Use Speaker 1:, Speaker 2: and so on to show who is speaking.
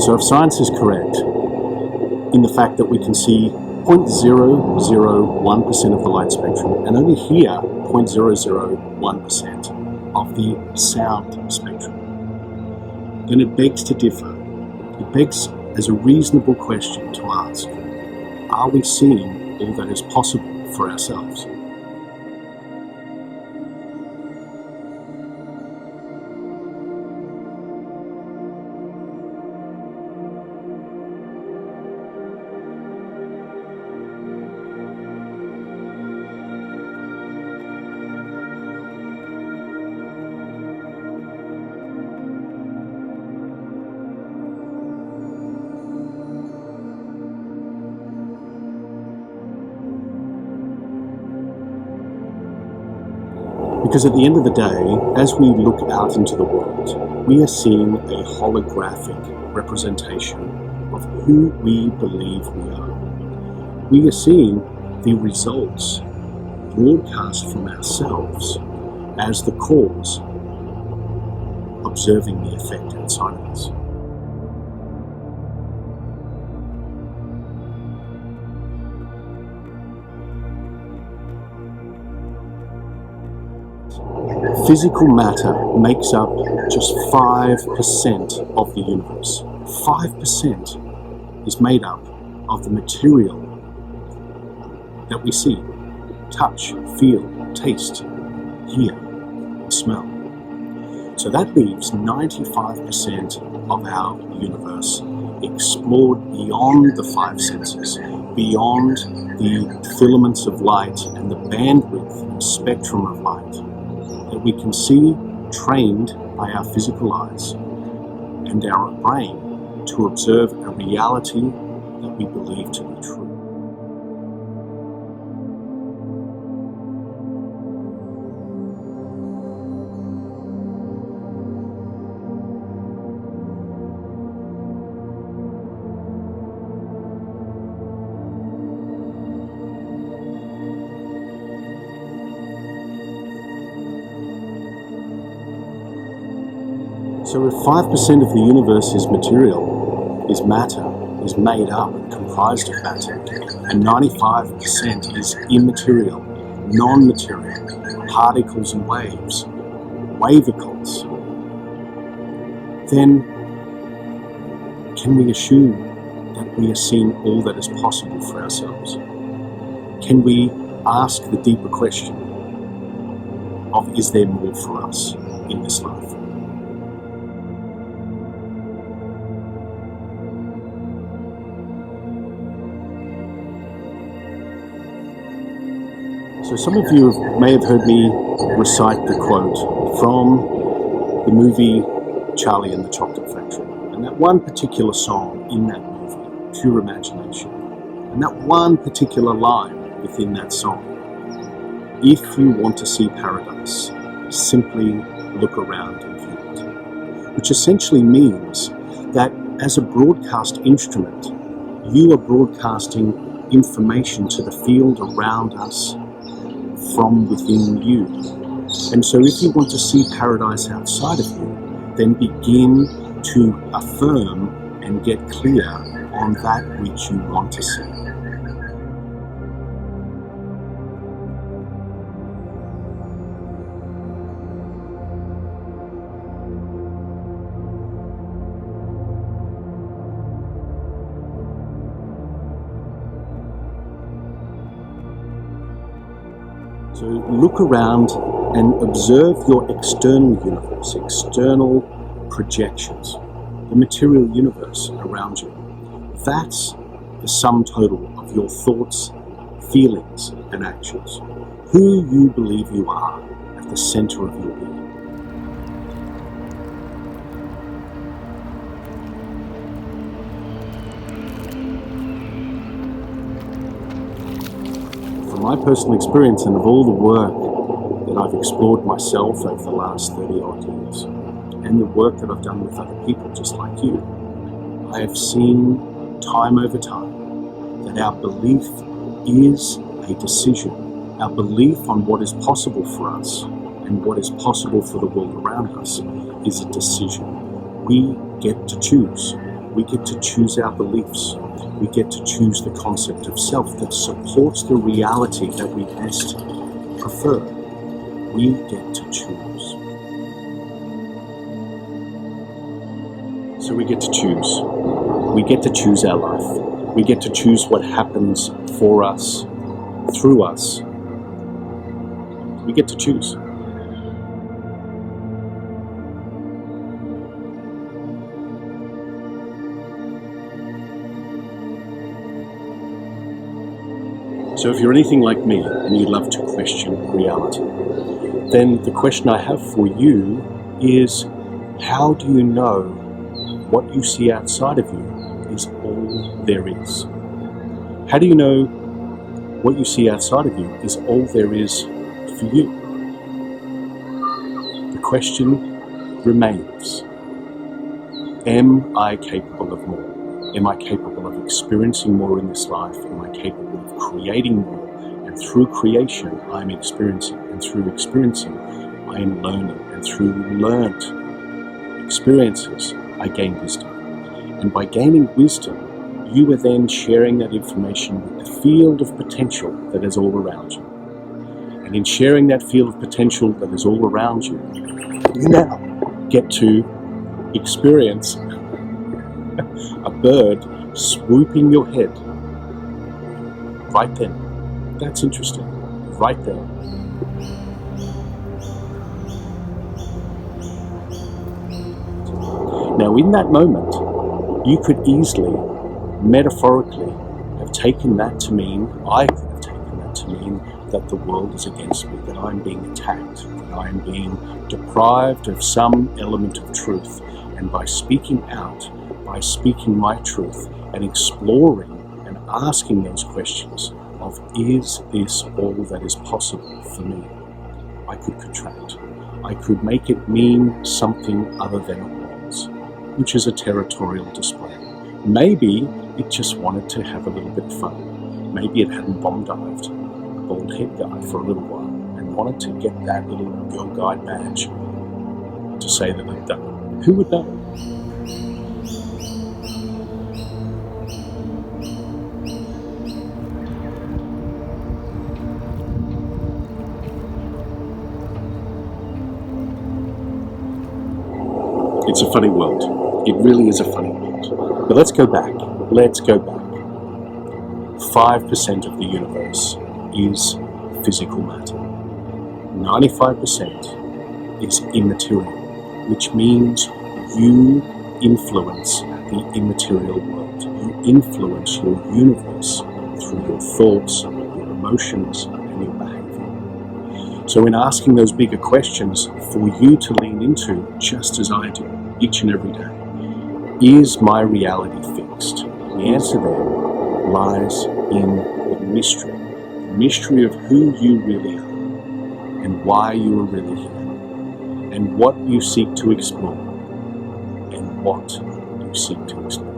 Speaker 1: So if science is correct in the fact that we can see 0.001% of the light spectrum and only hear 0.001% of the sound spectrum, then it begs to differ. It begs as a reasonable question to ask, are we seeing all that is possible for ourselves? Because at the end of the day, as we look out into the world, we are seeing a holographic representation of who we believe we are. We are seeing the results broadcast from ourselves as the cause, observing the effect outside of us. Physical matter makes up just 5% of the universe. 5% is made up of the material that we see, touch, feel, taste, hear, and smell. So that leaves 95% of our universe explored beyond the five senses, beyond the filaments of light and the bandwidth and spectrum of light that we can see, trained by our physical eyes and our brain to observe a reality that we believe to be true. So if 5% of the universe is material, is matter, is made up and comprised of matter, and 95% is immaterial, non-material, particles and waves, wavicles, then can we assume that we are seeing all that is possible for ourselves? Can we ask the deeper question of, is there more for us in this life? So some of you may have heard me recite the quote from the movie Charlie and the Chocolate Factory, and that one particular song in that movie, Pure Imagination, and that one particular line within that song, if you want to see paradise, simply look around and feel it, which essentially means that as a broadcast instrument, you are broadcasting information to the field around us from within you. And so if you want to see paradise outside of you, then begin to affirm and get clear on that which you want to see. So look around and observe your external universe, external projections, the material universe around you. That's the sum total of your thoughts, feelings, and actions. Who you believe you are at the center of your being. From my personal experience and of all the work that I've explored myself over the last 30 odd years, and the work that I've done with other people just like you, I have seen time over time that our belief is a decision. Our belief on what is possible for us and what is possible for the world around us is a decision. We get to choose. We get to choose our beliefs. We get to choose the concept of self that supports the reality that we best prefer. We get to choose. So we get to choose. We get to choose our life. We get to choose what happens for us, through us. We get to choose. So if you're anything like me and you love to question reality, then the question I have for you is, how do you know what you see outside of you is all there is? How do you know what you see outside of you is all there is for you? The question remains, am I capable of more? Am I capable of experiencing more in this life? Am I capable of creating more? And through creation, I'm experiencing. And through experiencing, I am learning. And through learned experiences, I gain wisdom. And by gaining wisdom, you are then sharing that information with the field of potential that is all around you. And in sharing that field of potential that is all around you, you now get to experience a bird swooping your head right then. That's interesting. Right there. Now, in that moment, you could easily, metaphorically, have taken that to mean, I could have taken that to mean that the world is against me, that I'm being attacked, that I'm being deprived of some element of truth. And by speaking out, by speaking my truth and exploring and asking those questions of, is this all that is possible for me? I could contract. I could make it mean something other than it was, which is a territorial display. Maybe it just wanted to have a little bit of fun. Maybe it hadn't bomb-dived a bald head guy for a little while and wanted to get that little Girl Guide badge to say that it had done it. Who would know? It's a funny world. It really is a funny world. But let's go back. 5% of the universe is physical matter. 95% is immaterial, which means you influence the immaterial world. You influence your universe through your thoughts, your emotions, and your behavior. So in asking those bigger questions for you to lean into, just as I do each and every day, is my reality fixed? The answer there lies in the mystery of who you really are and why you are really here and what you seek to explore and what you seek to explore.